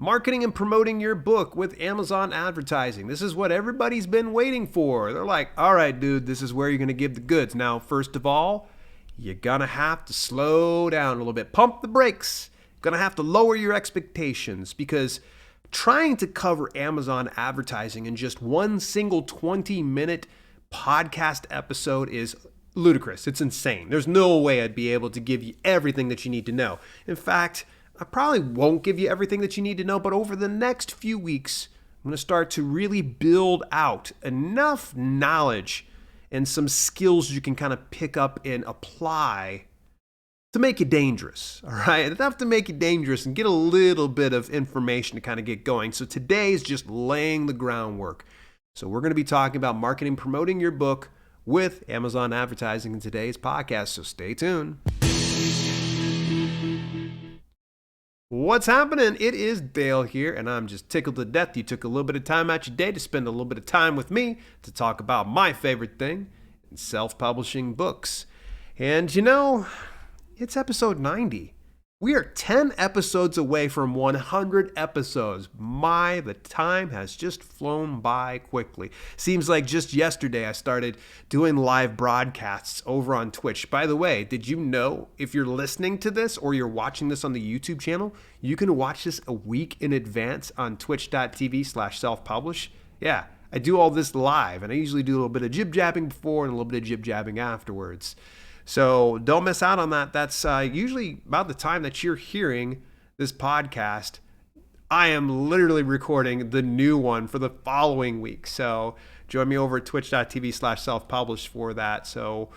Marketing and promoting your book with Amazon advertising. This is what everybody's been waiting for. They're like, all right, dude, this is where you're going to give the goods. Now, first of all, you're going to have to slow down a little bit. Pump the brakes. Going to have to lower your expectations because trying to cover Amazon advertising in just one single 20-minute podcast episode is ludicrous. It's insane. There's no way I'd be able to give you everything that you need to know. In fact, I probably won't give you everything that you need to know, but over the next few weeks, I'm going to start to really build out enough knowledge and some skills you can kind of pick up and apply to make it dangerous, all right? Enough to make it dangerous and get a little bit of information to kind of get going. So today is just laying the groundwork. So we're going to be talking about marketing, promoting your book with Amazon advertising in today's podcast, so stay tuned. What's happening? It is Dale here, and I'm just tickled to death you took a little bit of time out your day to spend a little bit of time with me to talk about my favorite thing, self-publishing books. And you know, it's episode 90. We are 10 episodes away from 100 episodes. The time has just flown by quickly. Seems like just yesterday I started doing live broadcasts over on Twitch. By the way, did you know if you're listening to this or you're watching this on the YouTube channel, you can watch this a week in advance on twitch.tv/self-publish? Yeah, I do all this live, and I usually do a little bit of jib-jabbing before and a little bit of jib-jabbing afterwards. So don't miss out on that. That's usually about the time that you're hearing this podcast. I am literally recording the new one for the following week. So join me over at twitch.tv/self-publish for that. So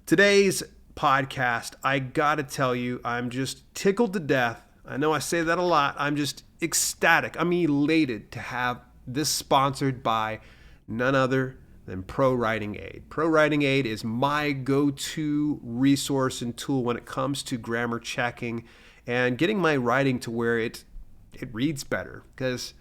today's podcast, I got to tell you, I'm just tickled to death. I know I say that a lot. I'm just ecstatic. I'm elated to have this sponsored by none other than Pro Writing Aid. Pro Writing Aid is my go-to resource and tool when it comes to grammar checking and getting my writing to where it reads better, because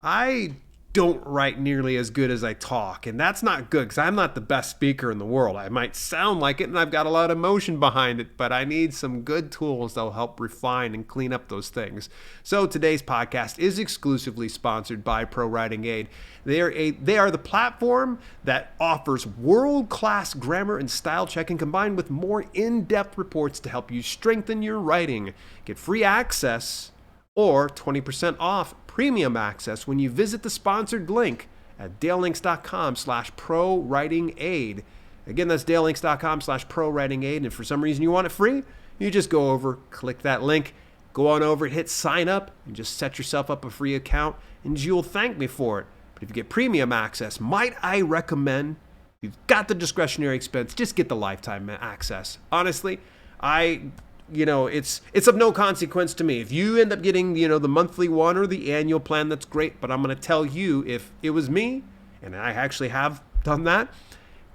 I don't write nearly as good as I talk, and that's not good because I'm not the best speaker in the world. I might sound like it and I've got a lot of emotion behind it, but I need some good tools that will help refine and clean up those things. So today's podcast is exclusively sponsored by Pro Writing Aid. They are the platform that offers world-class grammar and style checking combined with more in-depth reports to help you strengthen your writing. Get free access or 20% off premium access when you visit the sponsored link at dalelinks.com/pro-writing-aid. Again, that's dalelinks.com/pro-writing-aid. And if for some reason you want it free, you just go over, click that link, go on over, hit sign up, and just set yourself up a free account, and you'll thank me for it. But if you get premium access, might I recommend, if you've got the discretionary expense, just get the lifetime access. Honestly, it's of no consequence to me. If you end up getting, the monthly one or the annual plan, that's great. But I'm going to tell you, if it was me, and I actually have done that,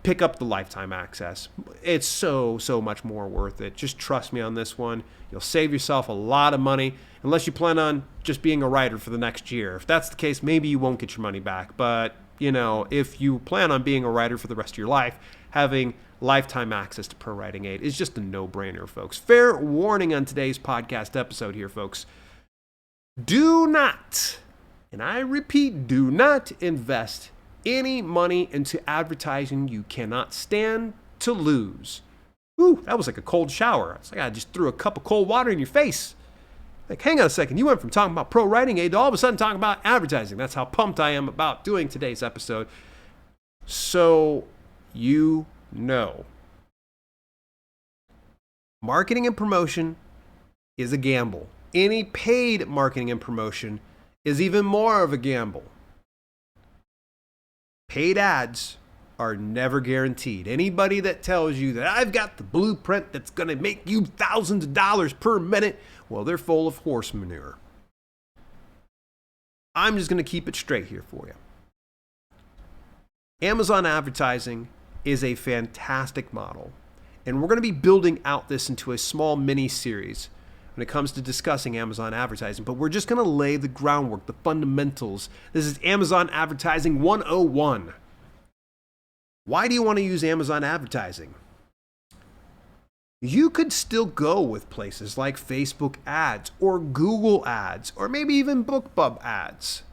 pick up the lifetime access. It's so much more worth it. Just trust me on this one. You'll save yourself a lot of money, unless you plan on just being a writer for the next year. If that's the case, maybe you won't get your money back. But, if you plan on being a writer for the rest of your life, having lifetime access to Pro Writing Aid is just a no-brainer, folks. Fair warning on today's podcast episode here, folks. Do not, and I repeat, do not invest any money into advertising you cannot stand to lose. Ooh, that was like a cold shower. It's like I just threw a cup of cold water in your face. Like, hang on a second. You went from talking about Pro Writing Aid to all of a sudden talking about advertising. That's how pumped I am about doing today's episode. So, marketing and promotion is a gamble. Any paid marketing and promotion is even more of a gamble. Paid ads are never guaranteed. Anybody that tells you that I've got the blueprint that's going to make you thousands of dollars per minute, well, they're full of horse manure. I'm just going to keep it straight here for you. Amazon advertising is a fantastic model, and we're going to be building out this into a small mini series when it comes to discussing Amazon advertising, but we're just going to lay the groundwork, the fundamentals. This is Amazon Advertising 101. Why do you want to use Amazon advertising? You could still go with places like Facebook ads or Google ads or maybe even BookBub ads.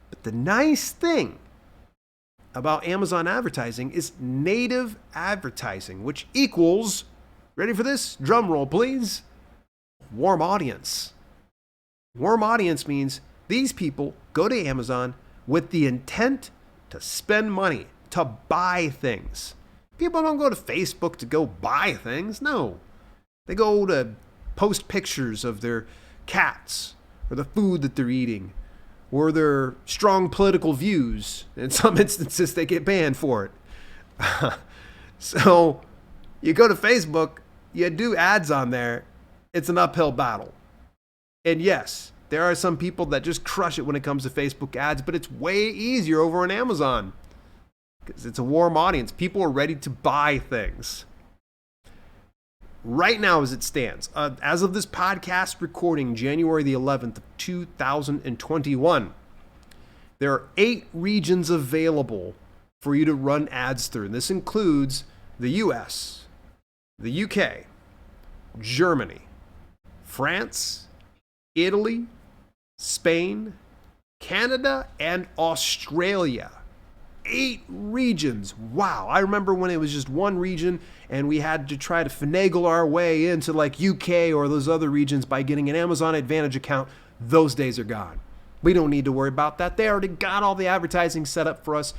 But the nice thing about Amazon advertising is native advertising, which equals, ready for this? Drum roll, please. Warm audience. Warm audience means these people go to Amazon with the intent to spend money, to buy things. People don't go to Facebook to go buy things. No. They go to post pictures of their cats or the food that they're eating or their strong political views. In some instances, they get banned for it. So you go to Facebook, you do ads on there, it's an uphill battle. And yes, there are some people that just crush it when it comes to Facebook ads, but it's way easier over on Amazon because it's a warm audience. People are ready to buy things. Right now, as it stands, as of this podcast recording, January the 11th of 2021, there are 8 regions available for you to run ads through. And this includes the US, the UK, Germany, France, Italy, Spain, Canada, and Australia. 8 regions. Wow. I remember when it was just one region and we had to try to finagle our way into like UK or those other regions by getting an Amazon Advantage account. Those days are gone. We don't need to worry about that. They already got all the advertising set up for us.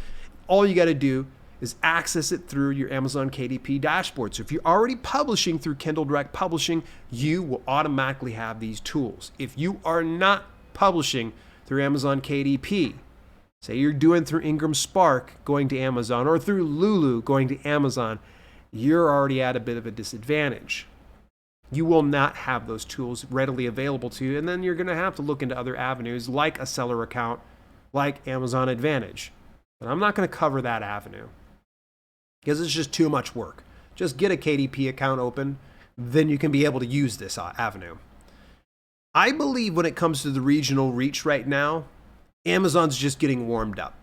All you got to do is access it through your Amazon KDP dashboard. So if you're already publishing through Kindle Direct Publishing, you will automatically have these tools. If you are not publishing through Amazon KDP, say you're doing through Ingram Spark going to Amazon or through Lulu going to Amazon, you're already at a bit of a disadvantage. You will not have those tools readily available to you, and then you're going to have to look into other avenues like a seller account, like Amazon Advantage. But I'm not going to cover that avenue because it's just too much work. Just get a KDP account open, then you can be able to use this avenue. I believe when it comes to the regional reach right now, Amazon's just getting warmed up.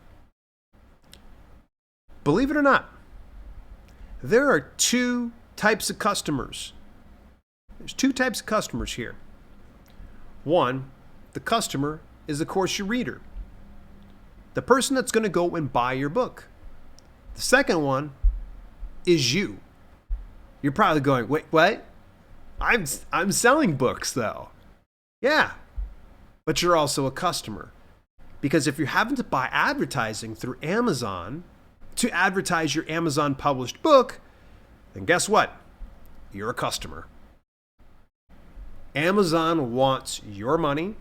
Believe it or not, there are 2 types of customers. There's 2 types of customers here. One, the customer is, of course, your reader. The person that's going to go and buy your book. The second one is you. You're probably going, wait, what? I'm selling books, though. Yeah, but you're also a customer. Because if you're having to buy advertising through Amazon to advertise your Amazon published book, then guess what? You're a customer. Amazon wants your money.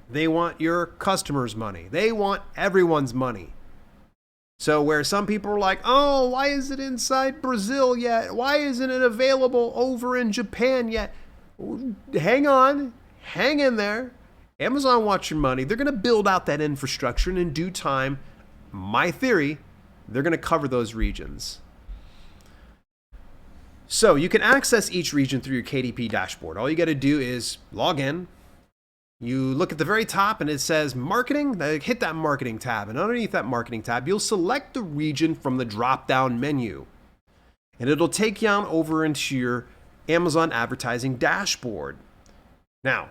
They want your customers' money. They want everyone's money. So where some people are like, oh, why is it inside Brazil yet? Why isn't it available over in Japan yet? Hang on. Hang in there. Amazon wants your money. They're going to build out that infrastructure, and in due time, my theory, they're going to cover those regions. So you can access each region through your KDP dashboard. All you got to do is log in. You look at the very top and it says marketing. Hit that marketing tab, and underneath that marketing tab, you'll select the region from the drop-down menu. And it'll take you on over into your Amazon advertising dashboard. Now,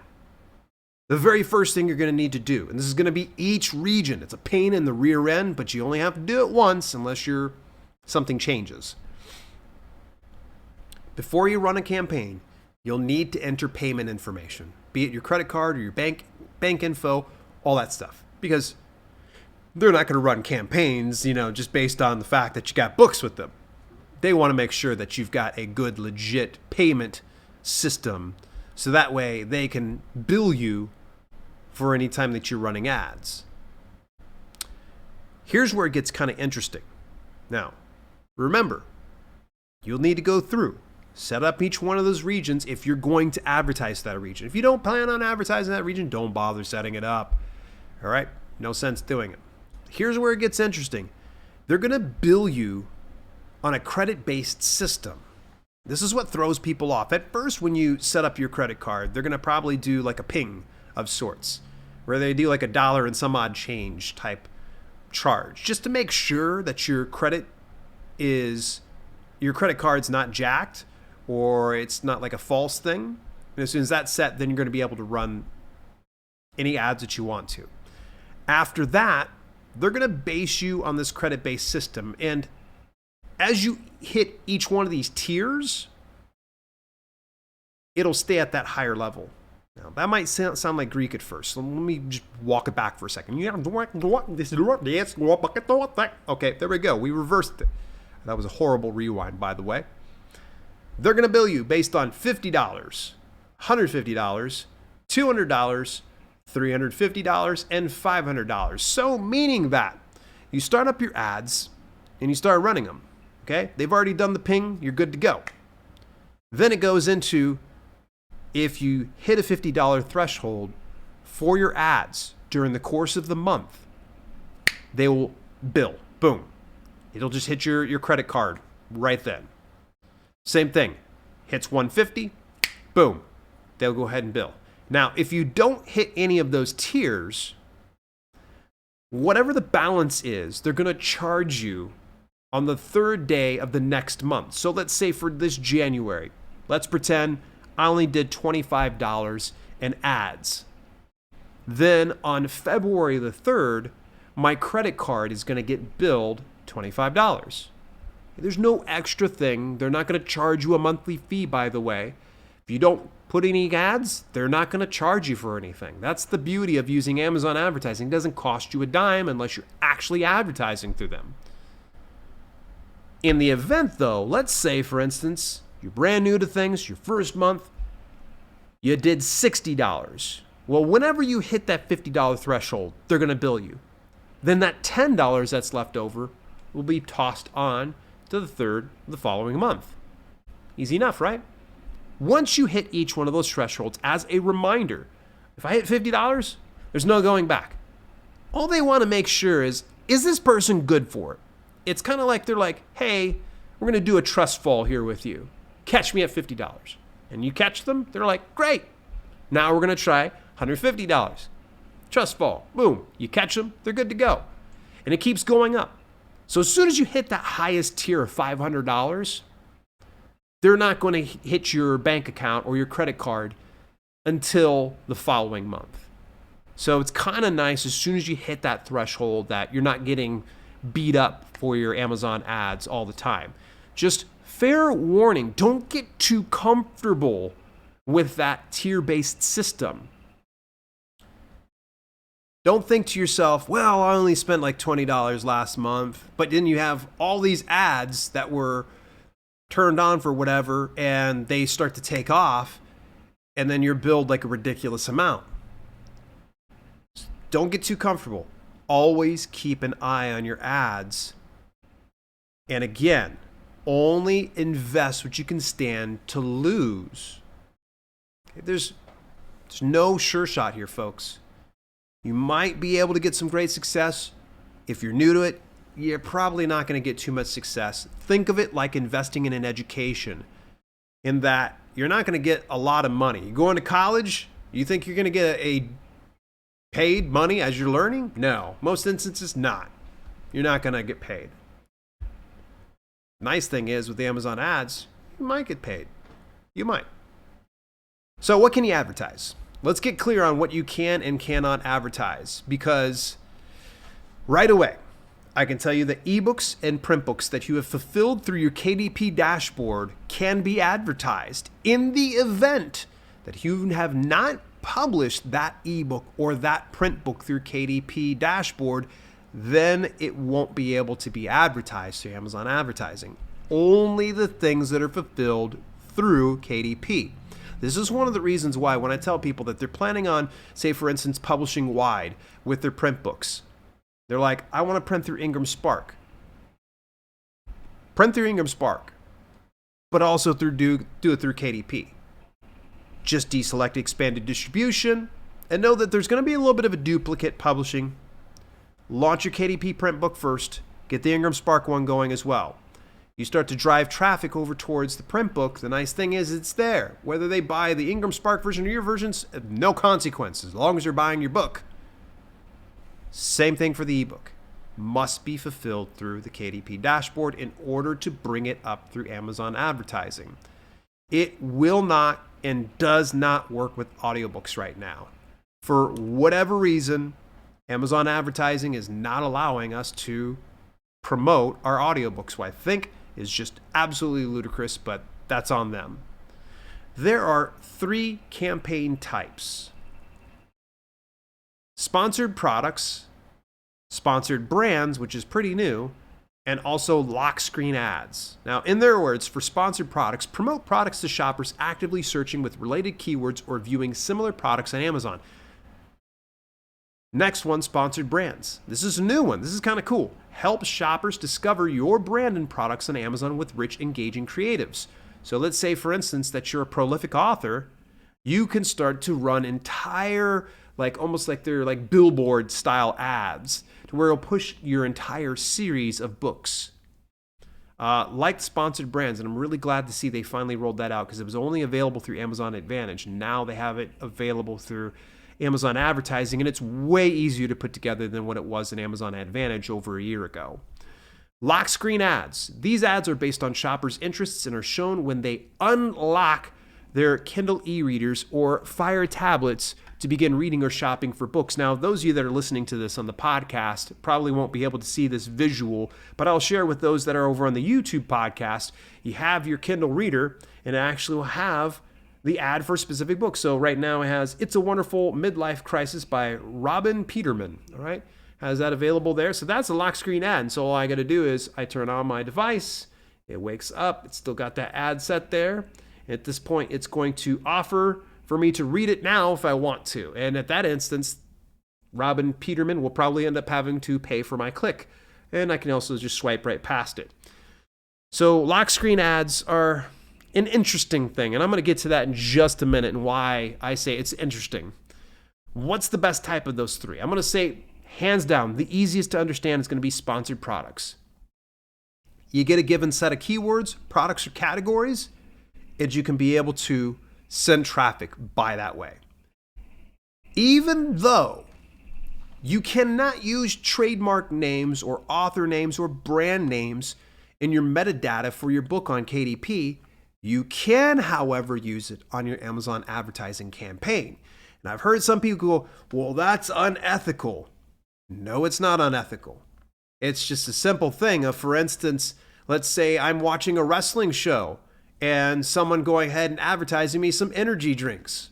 the very first thing you're going to need to do, and this is going to be each region. It's a pain in the rear end, but you only have to do it once unless something changes. Before you run a campaign, you'll need to enter payment information, be it your credit card or your bank info, all that stuff. Because they're not going to run campaigns, just based on the fact that you got books with them. They want to make sure that you've got a good, legit payment system, so that way they can bill you for any time that you're running ads. Here's where it gets kind of interesting. Now, remember, you'll need to go through, set up each one of those regions if you're going to advertise that region. If you don't plan on advertising that region, don't bother setting it up. All right? No sense doing it. Here's where it gets interesting. They're going to bill you on a credit-based system. This is what throws people off. At first, when you set up your credit card, they're going to probably do like a ping of sorts, where they do like $1 and some odd change type charge, just to make sure that your credit card's not jacked, or it's not like a false thing. And as soon as that's set, then you're going to be able to run any ads that you want to. After that, they're going to base you on this credit-based system. And as you hit each one of these tiers, it'll stay at that higher level. Now, that might sound like Greek at first, so let me just walk it back for a second. Okay, there we go. We reversed it. That was a horrible rewind, by the way. They're going to bill you based on $50, $150, $200, $350, and $500. So meaning that you start up your ads and you start running them. Okay? They've already done the ping. You're good to go. Then it goes into, if you hit a $50 threshold for your ads during the course of the month, they will bill. Boom. It'll just hit your credit card right then. Same thing. Hits 150, boom. They'll go ahead and bill. Now, if you don't hit any of those tiers, whatever the balance is, they're going to charge you on the third day of the next month. So let's say for this January, let's pretend I only did $25 in ads. Then on February the 3rd, my credit card is going to get billed $25. There's no extra thing. They're not going to charge you a monthly fee, by the way. If you don't put any ads, they're not going to charge you for anything. That's the beauty of using Amazon advertising. It doesn't cost you a dime unless you're actually advertising through them. In the event, though, let's say, for instance, you're brand new to things, your first month, you did $60. Well, whenever you hit that $50 threshold, they're going to bill you. Then that $10 that's left over will be tossed on to the third of the following month. Easy enough, right? Once you hit each one of those thresholds, as a reminder, if I hit $50, there's no going back. All they want to make sure is this person good for it? It's kind of like they're like, hey, we're going to do a trust fall here with you. Catch me at $50. And you catch them, they're like, great. Now we're going to try $150. Trust fall. Boom. You catch them, they're good to go. And it keeps going up. So as soon as you hit that highest tier of $500, they're not going to hit your bank account or your credit card until the following month. So it's kind of nice as soon as you hit that threshold that you're not getting beat up for your Amazon ads all the time. Just fair warning, don't get too comfortable with that tier-based system. Don't think to yourself, well, I only spent like $20 last month, but then you have all these ads that were turned on for whatever, and they start to take off, and then you're billed like a ridiculous amount. Don't get too comfortable. Always keep an eye on your ads. And again, only invest what you can stand to lose. There's no sure shot here, folks. You might be able to get some great success. If you're new to it, you're probably not going to get too much success. Think of it like investing in an education, in that you're not going to get a lot of money. You go into college, you think you're going to get a paid money as you're learning? No, most instances not. You're not going to get paid. Nice thing is with the Amazon ads, you might get paid. You might. So what can you advertise? Let's get clear on what you can and cannot advertise, because right away, I can tell you that ebooks and print books that you have fulfilled through your KDP dashboard can be advertised. In the event that you have not published that ebook or that print book through KDP dashboard, then it won't be able to be advertised through Amazon advertising. Only the things that are fulfilled through KDP. This is one of the reasons why when I tell people that they're planning on, say for instance, publishing wide with their print books, they're like, I want to print through Ingram Spark. Print through Ingram Spark, but also do it through KDP. Just deselect expanded distribution and know that there's going to be a little bit of a duplicate publishing. Launch your KDP print book first. Get the Ingram Spark one going as well. You start to drive traffic over towards the print book. The nice thing is it's there. Whether they buy the Ingram Spark version or your versions, no consequences as long as they're buying your book. Same thing for the ebook. Must be fulfilled through the KDP dashboard in order to bring it up through Amazon advertising. It will not and does not work with audiobooks right now. For whatever reason, Amazon advertising is not allowing us to promote our audiobooks, what I think is just absolutely ludicrous, but that's on them. There are 3 campaign types: sponsored products, sponsored brands, which is pretty new, and also lock screen ads. Now, in their words, for sponsored products, promote products to shoppers actively searching with related keywords or viewing similar products on Amazon. Next one, sponsored brands. This is a new one. This is kind of cool. Help shoppers discover your brand and products on Amazon with rich, engaging creatives. So let's say, for instance, that you're a prolific author. You can start to run entire, almost like they're like billboard style ads to where it'll push your entire series of books. Like sponsored brands, and I'm really glad to see they finally rolled that out because it was only available through Amazon Advantage. Now they have it available through Amazon advertising, and it's way easier to put together than what it was in Amazon Advantage over a year ago. Lock screen ads. These ads are based on shoppers' interests and are shown when they unlock their Kindle e-readers or Fire tablets to begin reading or shopping for books. Now, those of you that are listening to this on the podcast probably won't be able to see this visual, but I'll share with those that are over on the YouTube podcast. You have your Kindle reader, and it actually will have the ad for a specific book. So right now it has It's a Wonderful Midlife Crisis by Robin Peterman, all right? Has that available there. So that's a lock screen ad. And so all I got to do is I turn on my device, it wakes up, it's still got that ad set there. At this point, it's going to offer for me to read it now if I want to. And at that instance, Robin Peterman will probably end up having to pay for my click. And I can also just swipe right past it. So lock screen ads are an interesting thing, and I'm going to get to that in just a minute and why I say it's interesting. What's the best type of those 3? I'm going to say, hands down, the easiest to understand is going to be sponsored products. You get a given set of keywords, products, or categories, and you can be able to send traffic by that way. Even though you cannot use trademark names or author names or brand names in your metadata for your book on KDP, you can, however, use it on your Amazon advertising campaign. And I've heard some people go, well, that's unethical. No, it's not unethical. It's just a simple thing of, for instance, let's say I'm watching a wrestling show and someone going ahead and advertising me some energy drinks.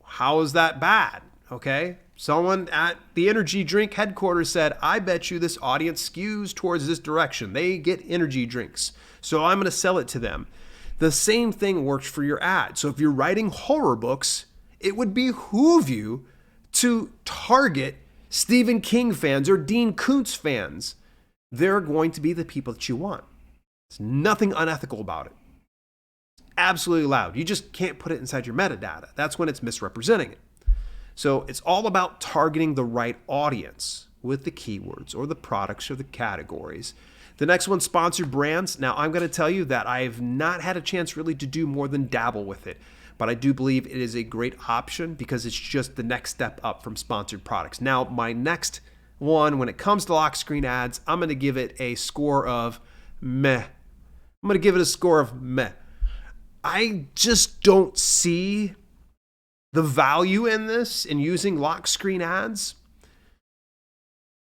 How is that bad? Okay. Someone at the energy drink headquarters said, I bet you this audience skews towards this direction. They get energy drinks, so I'm going to sell it to them. The same thing works for your ad. So if you're writing horror books, it would behoove you to target Stephen King fans or Dean Koontz fans. They're going to be the people that you want. There's nothing unethical about it. It's absolutely allowed. You just can't put it inside your metadata. That's when it's misrepresenting it. So it's all about targeting the right audience with the keywords or the products or the categories. The next one, sponsored brands. Now, I'm going to tell you that I've not had a chance really to do more than dabble with it, but I do believe it is a great option because it's just the next step up from sponsored products. Now, my next one, when it comes to lock screen ads, I'm going to give it a score of meh. I'm going to give it a score of meh. I just don't see the value in this, in using lock screen ads.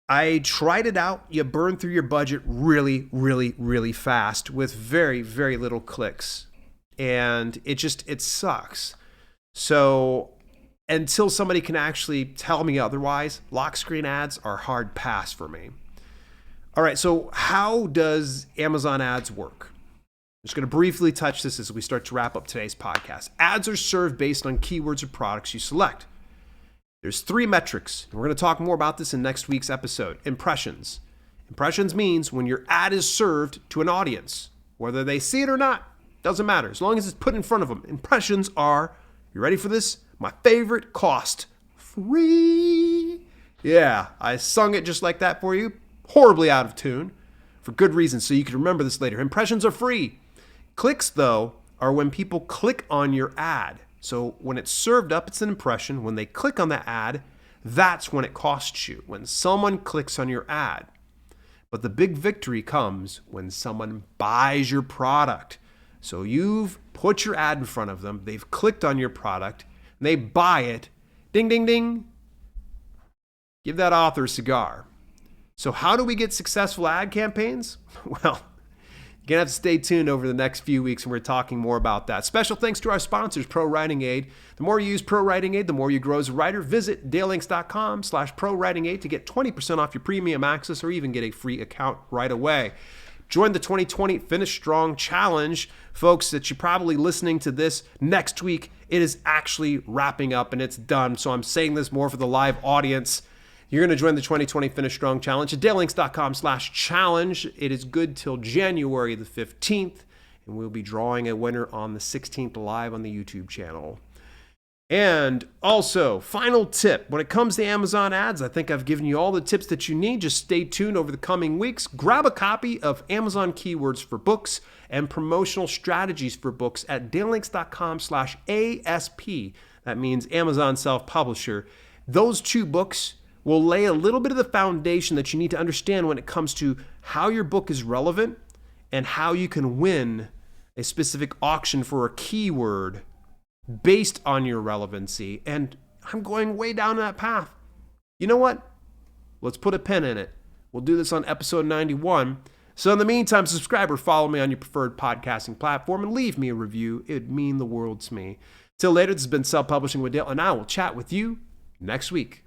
I tried it out. You burn through your budget really, really, really fast with very, very little clicks. And it sucks. So until somebody can actually tell me otherwise, lock screen ads are hard pass for me. All right, so how does Amazon ads work? I'm just going to briefly touch this as we start to wrap up today's podcast. Ads are served based on keywords or products you select. There's 3 metrics. We're going to talk more about this in next week's episode. Impressions. Impressions means when your ad is served to an audience, whether they see it or not, doesn't matter. As long as it's put in front of them. Impressions are, you ready for this? My favorite cost. Free. Yeah, I sung it just like that for you. Horribly out of tune. For good reason, so you can remember this later. Impressions are free. Clicks, though, are when people click on your ad. So when it's served up, it's an impression. When they click on the ad, that's when it costs you, when someone clicks on your ad. But the big victory comes when someone buys your product. So you've put your ad in front of them, they've clicked on your product, and they buy it. Ding, ding, ding. Give that author a cigar. So how do we get successful ad campaigns? Well, you're going to have to stay tuned over the next few weeks, and we're talking more about that. Special thanks to our sponsors, Pro Writing Aid. The more you use Pro Writing Aid, the more you grow as a writer. Visit DaleLinks.com/ProWritingAid to get 20% off your premium access or even get a free account right away. Join the 2020 Finish Strong Challenge. Folks, that you're probably listening to this next week. It is actually wrapping up and it's done. So I'm saying this more for the live audience. You're going to join the 2020 Finish Strong Challenge at DaleLinks.com/challenge. It is good till January the 15th, and we'll be drawing a winner on the 16th live on the YouTube channel. And also, final tip, when it comes to Amazon ads, I think I've given you all the tips that you need. Just stay tuned over the coming weeks. Grab a copy of Amazon Keywords for Books and Promotional Strategies for Books at DaleLinks.com/ASP. That means Amazon Self-Publisher. Those two books will lay a little bit of the foundation that you need to understand when it comes to how your book is relevant and how you can win a specific auction for a keyword based on your relevancy. And I'm going way down that path. You know what? Let's put a pin in it. We'll do this on episode 91. So in the meantime, subscribe or follow me on your preferred podcasting platform and leave me a review. It'd mean the world to me. Till later, this has been Self-Publishing with Dale, and I will chat with you next week.